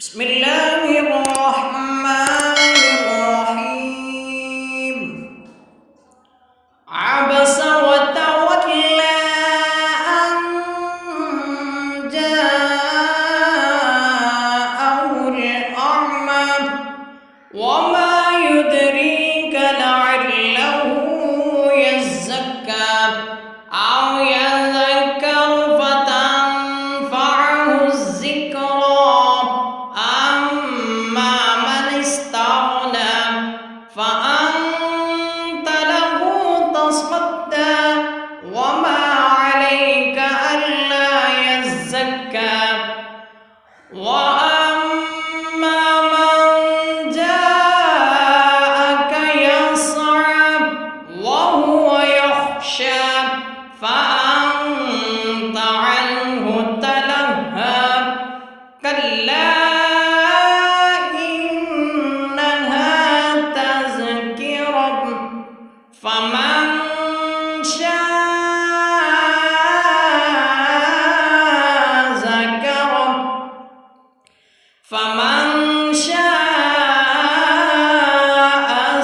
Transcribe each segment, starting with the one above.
بسم الله الرحمن الرحيم عبس وتولى أن جاءه الأعمى وما يدريك لعله يزكى أو يذكر فتنفعه الذكرى أما من استغنى فأنت له تصدى وما عليك ألا يزكى وأما من جاءك يسعى وهو يخشى فأنت عنه تلهى كلا إنها تذكرة فمن شاء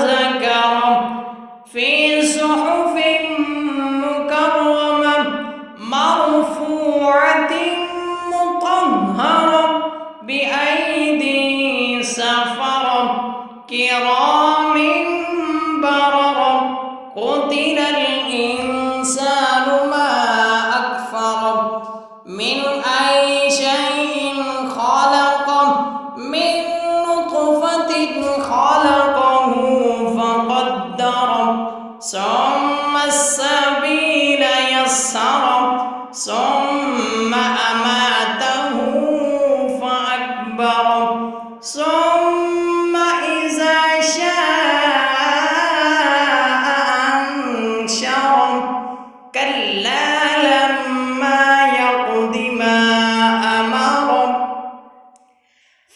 ذكره في صحف مكرمة مرفوعة مطهرة بأيدي سفرة كرام بررة قتل الإنسان ما أكفره من أي شيء خلقه من نطفة خلقه فقدره ثم السبيل يسره ثم أماته فأكبره ثم إذا شاء أنشره كلا لما يقض ما أمره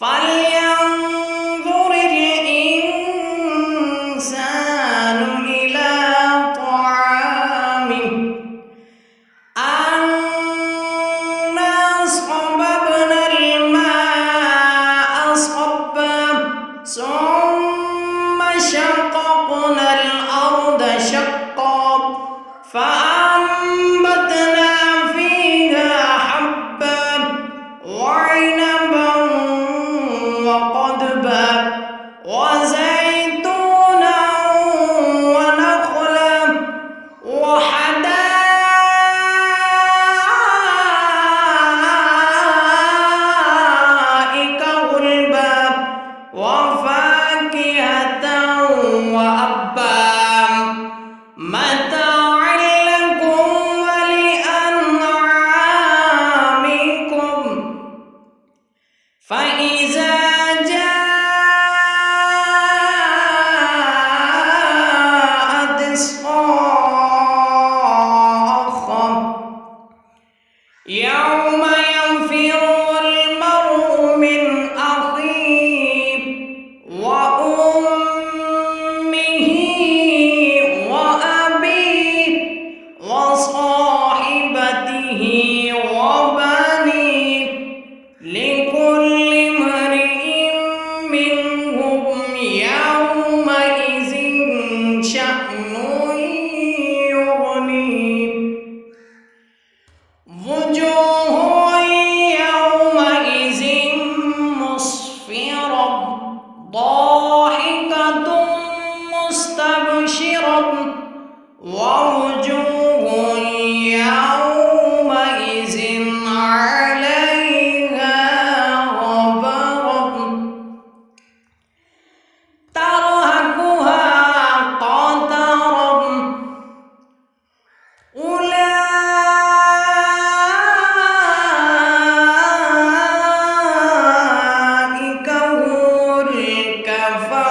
فلينظر الإنسان إلى طعامه أنا صببنا الماء صبا ثم شققنا الأرض شقا فأنبتنا فيها حبا وعنبا وقضبا وزيتونا ونخلا وحدائق غلبا وفاكهة وأبا متاعا لكم ولأنعامكم فإذا جاءت الصاخة يوم يفر المرء من أخيه وأمه وأبيه وصاحبته وبنيه لكل امرئ منهم يومئذ شأن يغنيه وجوه يومئذ مسفرة ضاحكة مستبشرة ووجوه يومئذ عليها غبرة ترهقها قترة أولئك هم الكفرة